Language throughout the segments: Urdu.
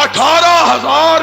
18,000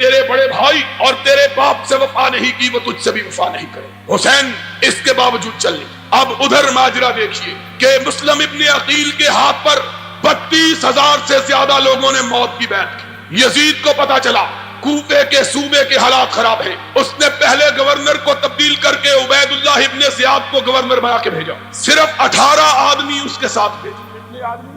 تیرے بڑے بھائی اور تیرے باپ سے وفا نہیں کی وہ تجھ سے بھی وفا نہیں کرے. حسین اس کے باوجود چل لی. اب ادھر ماجرا دیکھیے کہ مسلم ابن عقیل کے ہاتھ پر 32,000 سے زیادہ لوگوں نے موت کی بیعت کی. یزید کو پتا چلا کوفے کے صوبے کے حالات خراب ہیں. اس نے پہلے گورنر کو تبدیل کر کے عبید اللہ ابن زیاد کو گورنر بنا کے بھیجا. صرف 18 آدمی اس کے ساتھ بھیجے. کتنے آدمی؟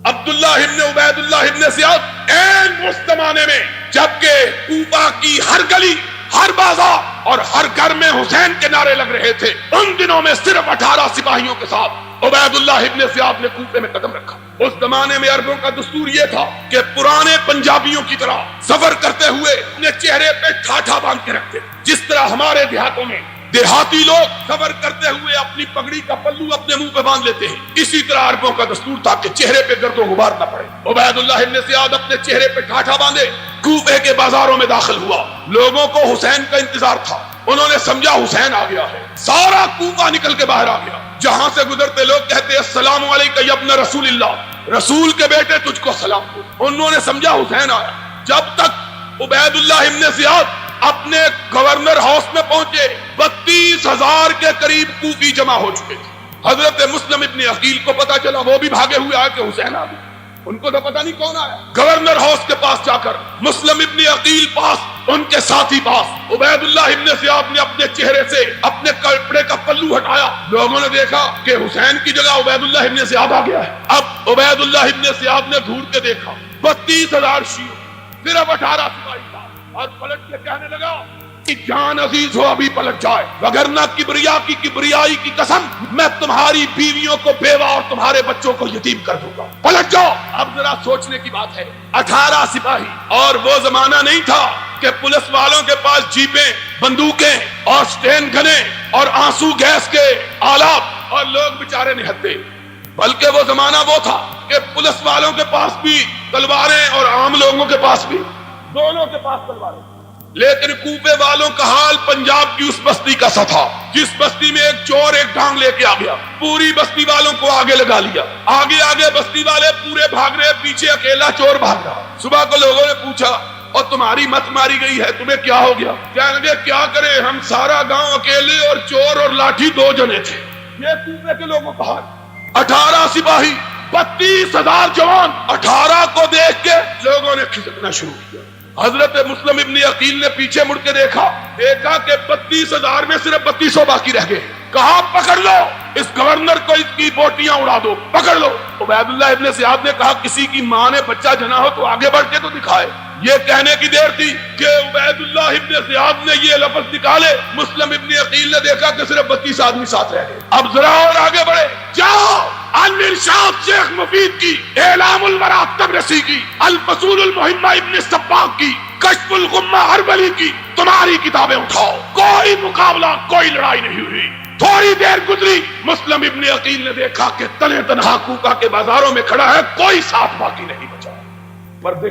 عبداللہ ابن عبید اللہ ابن زیاد این اس زمانے میں جبکہ کوفہ کی ہر گلی، ہر بازار اور ہر گھر میں حسین کے نعرے لگ رہے تھے، ان دنوں میں صرف 18 سپاہیوں کے ساتھ عبید اللہ ابن زیاد نے کوفے میں قدم رکھا. اس زمانے میں عربوں کا دستور یہ تھا کہ پرانے پنجابیوں کی طرح سفر کرتے ہوئے اپنے چہرے پہ ٹھاٹھا باندھ کے رکھتے، جس طرح ہمارے دیہاتوں میں دیہاتی لوگ سفر کرتے ہوئے اپنی پگڑی کا پلو اپنے منہ پہ باندھ لیتے ہیں. اسی طرح عربوں کا دستور تھا کہ چہرے پہ گرد و غبار نہ پڑے. عبید اللہ ابن زیاد اپنے چہرے پہ ٹھاٹھا باندھے کوفے کے بازاروں میں داخل ہوا. لوگوں کو حسین کا انتظار تھا. انہوں نے سمجھا حسین آ گیا ہے. سارا کوفہ نکل کے باہر آ گیا. جہاں سے گزرتے لوگ کہتے السلام علیکم یا ابن رسول اللہ، رسول کے بیٹے تجھ کو سلام دو. انہوں نے سمجھا حسین آیا. جب تک عبید اللہ ابن زیاد اپنے گورنر ہاؤس میں پہنچے 32,000 کے قریب کوفی جمع ہو چکے تھے. حضرت مسلم ابن عقیل کو پتا چلا، وہ بھی بھاگے ہوئے آئے کہ حسین آ گیا. ان کو تو پتا نہیں کون آیا. گورنر ہاؤس کے پاس جا کر مسلم ابن عقیل پاس، ان کے ساتھی پاس عبید اللہ ابن زیاد نے اپنے چہرے سے اپنے کپڑے کا پلو ہٹایا. لوگوں نے دیکھا کہ حسین کی جگہ عبید اللہ ابن زیاد آ گیا ہے. اب عبید اللہ ابن زیاد نے گھور کے دیکھا 32,000 شیعہ، صرف 18 سپاہی تھا، اور پلٹ کے کہنے لگا کہ جان عزیز ہو ابھی پلٹ جائے، وگرنہ کبریائی کی قسم میں تمہاری بیویوں کو بیوہ اور تمہارے بچوں کو یتیم کر دوں گا، پلٹ جاؤ. اب ذرا سوچنے کی بات ہے، 18 سپاہی، اور وہ زمانہ نہیں تھا کہ پولیس والوں کے پاس جیپیں، بندوقیں اور سٹین گنیں اور آنسو گیس کے آلات اور لوگ بیچارے نہتے، بلکہ وہ زمانہ وہ تھا کہ پولیس والوں کے پاس بھی تلواریں اور عام لوگوں کے پاس بھی، دونوں کے پاس تلواریں. لیکن کوفے والوں کا حال پنجاب کی اس بستی کا سا تھا جس بستی میں ایک چور ایک ڈانگ لے کے آ گیا، پوری بستی والوں کو آگے لگا لیا. آگے آگے بستی والے پورے بھاگ رہے، پیچھے اکیلا چور بھاگ رہا. صبح کو لوگوں نے پوچھا اور تمہاری مت ماری گئی ہے، تمہیں کیا ہو گیا؟ کہنے لگے کیا کریں، ہم سارا گاؤں اکیلے اور چور اور لاٹھی 2 جنے تھے. یہ کوفے کے لوگوں کا حال. 18 سپاہی، 32,000 جوان. 18 کو دیکھ کے لوگوں نے کھسکنا شروع کیا. حضرت مسلم ابن عقیل نے پیچھے مڑ کے دیکھا کہ 32,000 میں صرف 3200 باقی رہ گئے. کہا پکڑ لو اس گورنر کو، اس کی بوٹیاں اڑا دو، پکڑ لو. عبید اللہ ابن زیاد نے کہا کسی کی ماں نے بچہ جنا ہو تو آگے بڑھ کے تو دکھائے. یہ کہنے کی دیر تھی کہ عبید اللہ ابن زیاد نے یہ لفظ نکالے. مسلم ابن عقیل نے دیکھا کہ صرف 32 آدمی ساتھ رہ گئے. اب ذرا اور آگے بڑھے. جاؤ الارشاد شیخ مفید کی، اعلام الورا تبرسی کی، الفصول المہمہ ابن سباق کی، کشف الغمہ اربلی کی، تمہاری کتابیں اٹھاؤ. کوئی مقابلہ، کوئی لڑائی نہیں ہوئی. تھوڑی دیر گزری، مسلم ابن عقیل نے دیکھا کہ تنہا تنہا کوفہ کے بازاروں میں کھڑا ہے، کوئی ساتھ باقی نہیں بچا. پردے،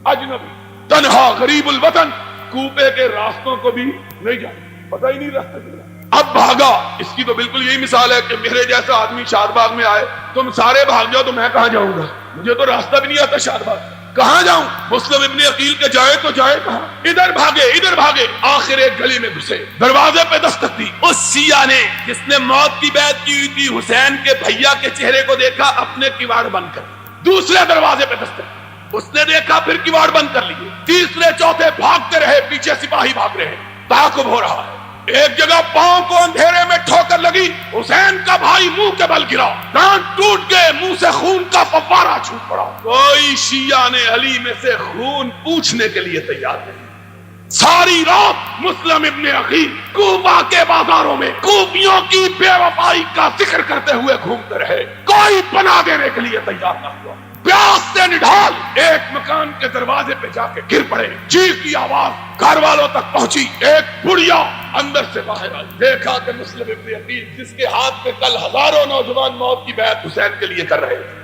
اجنبی، تنہا، غریب الوطن، کوفے کے راستوں کو بھی نہیں جانا، پتہ ہی نہیں راستہ کیا. اب بھاگا. اس کی تو بالکل یہی مثال ہے کہ میرے جیسا آدمی شاد باغ میں آئے، تم سارے بھاگ جاؤ تو میں کہاں جاؤں گا؟ مجھے تو راستہ بھی نہیں آتا شاد باغ، کہاں جاؤں؟ مسلم ابن عقیل کے جائے تو جائے کہاں؟ ادھر بھاگے ادھر بھاگے، آخر ایک گلی میں گھسے. دروازے پہ دستک دی. اس شیعہ نے جس نے موت کی بیعت کی ہوئی تھی، حسین کے بھیا کے چہرے کو دیکھا، اپنے کواڑ بند کر. دوسرے دروازے پہ دستک، اس نے دیکھا، پھر کواڑ بند کر لیے. تیسرے چوتھے بھاگتے رہے، پیچھے سپاہی بھاگ رہے ہیں. تعاقب ہو رہا ہے. ایک جگہ پاؤں کو اندھیرے میں ٹھوکر لگی، حسین کا بھائی منہ کے بل گرا، دانت ٹوٹ گئے، منہ سے خون کا فوارہ چھوٹ پڑا. کوئی شیعہ نے علی میں سے خون پوچھنے کے لیے تیار نہیں. ساری رات مسلم ابن عقیل کوفہ کے بازاروں میں کوفیوں کی بے وفائی کا ذکر کرتے ہوئے گھومتے رہے. کوئی پناہ دینے کے لیے تیار نہ ہوا. پیاس سے نڈھال ایک مکان کے دروازے پہ جا کے گر پڑے. چیخ کی آواز گھر والوں تک پہنچی. ایک بڑھیا اندر سے باہر آئی. دیکھا کہ مسلم ابن عقیل جس کے ہاتھ میں کل ہزاروں نوجوان موت کی بیعت حسین کے لیے کر رہے تھے،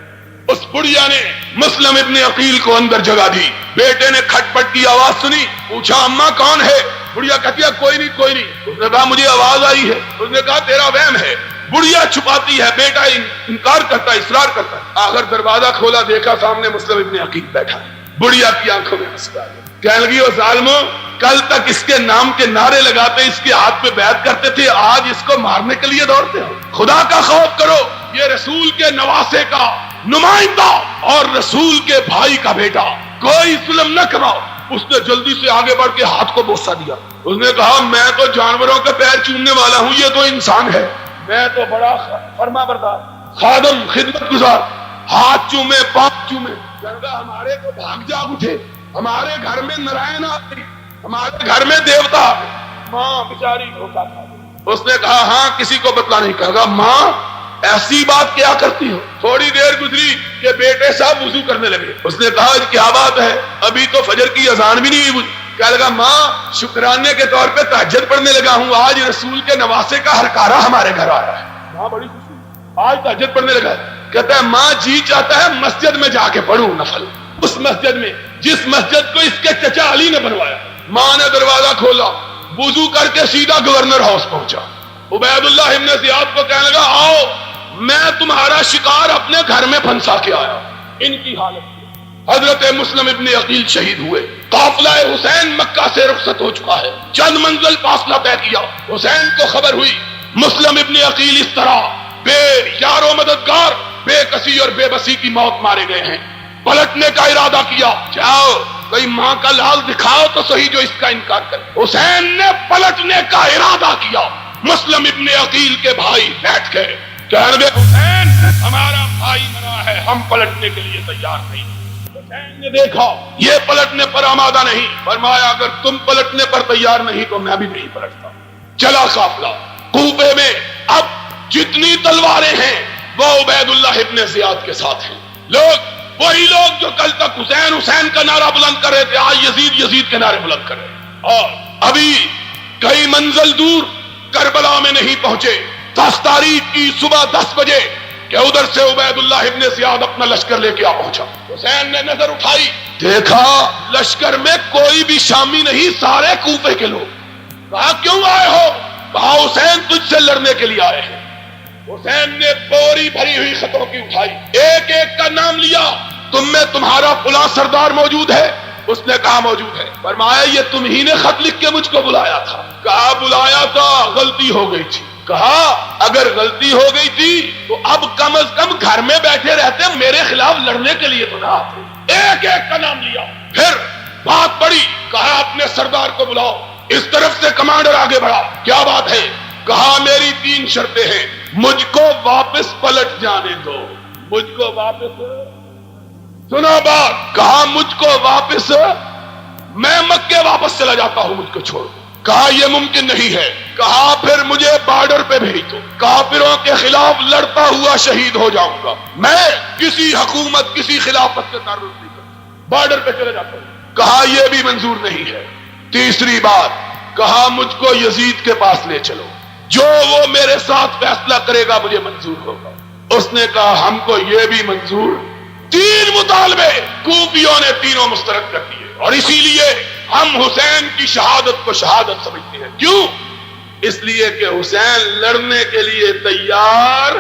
اس بڑھیا نے مسلم ابن عقیل کو اندر جگہ دی. بیٹے نے کھٹ پٹ کی آواز سنی، پوچھا اماں کون ہے؟ بڑھیا کہتی ہے کوئی نہیں کوئی نہیں. اس نے کہا مجھے آواز آئی ہے. اس نے کہا تیرا وہم ہے. بڑھیا چھپاتی ہے، بیٹا انکار کرتا ہے، اصرار کرتا ہے. آخر دروازہ کھولا، دیکھا سامنے مسلم ابن عقیل بیٹھا ہے. بڑھیا کی آنکھوں میں آنسو آ گئے. کہنے لگی او ظالمو، کل تک اس کے نام کے نعرے لگاتے، اس کے ہاتھ پہ بیعت کرتے تھے، آج اس کو مارنے کے لیے دوڑتے ہو. خدا کا خوف کرو، یہ رسول کے نواسے کا نمائندہ اور رسول کے بھائی کا بیٹا، کوئی ظلم نہ کراؤ. اس نے جلدی سے آگے بڑھ کے ہاتھ کو بوسہ دیا. اس نے کہا میں تو جانوروں کے پیر چومنے والا ہوں، یہ تو انسان ہے. میں تو بڑا فرما بردار خادم، خدمت گزار، ہاتھ چومے پاؤں چومے. ہمارے کو بھاگ جاگ اٹھے، ہمارے گھر میں نارائن آ گئی، ہمارے گھر میں دیوتا آ گئے. ماں بیچاری دھوکا کھا گئی. اس نے کہا ہاں کسی کو بتلا نہیں. کہا ماں ایسی بات کیا کرتی ہو؟ تھوڑی دیر گزری کہ بیٹے صاحب وضو کرنے لگے. اس نے کہا کیا بات ہے؟ ابھی تو فجر کی اذان بھی نہیں ہوئی. کہنے لگا ماں شکرانے کے طور پہ تہجد پڑھنے لگا ہوں، آج رسول کے نواسے کا ہرکارہ ہمارے گھر آیا ہے. ماں بڑی خوشی، آج تہجد پڑھنے لگا. کہتا ہے ماں جی چاہتا ہے مسجد میں جا کے پڑھوں نفل، اس مسجد میں جس مسجد کو اس کے چچا علی نے بنوایا. ماں نے دروازہ کھولا، وضو کر کے سیدھا گورنر ہاؤس پہنچا. عبید اللہ ابن زیاد کو کہنے لگا آؤ میں تمہارا شکار اپنے گھر میں پھنسا کے آیا. ان کی حالت حضرت مسلم ابن عقیل شہید ہوئے. قافلہ حسین مکہ سے رخصت ہو چکا ہے، چند منزل فاصلہ طے کیا. حسین کو خبر ہوئی مسلم ابن عقیل اس طرح بے یار و مددگار، بے کسی اور بے بسی کی موت مارے گئے ہیں. پلٹنے کا ارادہ کیا. جاؤ کوئی ماں کا لال دکھاؤ تو صحیح جو اس کا انکار کرے. حسین نے پلٹنے کا ارادہ کیا. مسلم ابن عقیل کے بھائی بیٹھ گئے. کہنے لگے حسین ہمارا بھائی مرا ہے، ہم پلٹنے کے لیے تیار نہیں. حسین نے دیکھا یہ پلٹنے پر آمادہ نہیں. فرمایا اگر تم پلٹنے پر تیار نہیں تو میں بھی نہیں پلٹتا. چلا قافلہ کوفے میں. اب جتنی تلواریں ہیں وہ عبید اللہ ابن زیاد کے ساتھ ہیں. لوگ وہی لوگ جو کل تک حسین حسین کا نعرہ بلند کر رہے تھے، آج یزید یزید کے نعرے بلند کر رہے ہیں. اور ابھی کئی منزل دور کربلا میں نہیں پہنچے. 10 تاریخ کی صبح 10 بجے کہ ادھر سے عبید اللہ ابن زیاد اپنا لشکر لے کے آ پہنچا. حسین نے نظر اٹھائی، دیکھا لشکر میں کوئی بھی شامی نہیں، سارے کوفے کے لوگ. کہا کیوں آئے ہو؟ کہا حسین تجھ سے لڑنے کے لیے آئے ہیں. حسین نے بوری بھری ہوئی خطوں کی اٹھائی، ایک ایک کا نام لیا. تم میں تمہارا فلاں سردار موجود ہے؟ اس نے کہا موجود ہے. فرمایا یہ تم ہی نے خط لکھ کے مجھ کو بلایا تھا؟ کہا بلایا تھا، غلطی ہو گئی تھی. کہا اگر غلطی ہو گئی تھی تو اب کم از کم گھر میں بیٹھے رہتے، میرے خلاف لڑنے کے لیے تو نہ آتے. ایک ایک کا نام لیا. پھر بات بڑی. کہا اپنے سردار کو بلاؤ. اس طرف سے کمانڈر آگے بڑھا. کیا بات ہے؟ کہا میری 3 شرطیں ہیں. مجھ کو واپس پلٹ جانے دو. مجھ کو واپس، سنا بات. کہا مجھ کو واپس، میں مکے واپس چلا جاتا ہوں، مجھ کو چھوڑ. کہا یہ ممکن نہیں ہے. کہا پھر مجھے بارڈر پہ بھیج دو، کافروں کے خلاف لڑتا ہوا شہید ہو جاؤں گا. میں کسی حکومت کسی خلافت سے تعلق نہیں کرتا، بارڈر پہ چلے جاتا ہوں. کہا یہ بھی منظور نہیں ہے. تیسری بات. کہا مجھ کو یزید کے پاس لے چلو، جو وہ میرے ساتھ فیصلہ کرے گا مجھے منظور ہوگا. اس نے کہا ہم کو یہ بھی منظور. 3 مطالبے کوفیوں نے تینوں مسترد کر دیے. اور اسی لیے ہم حسین کی شہادت کو شہادت سمجھتے ہیں. کیوں؟ اس لیے کہ حسین لڑنے کے لیے تیار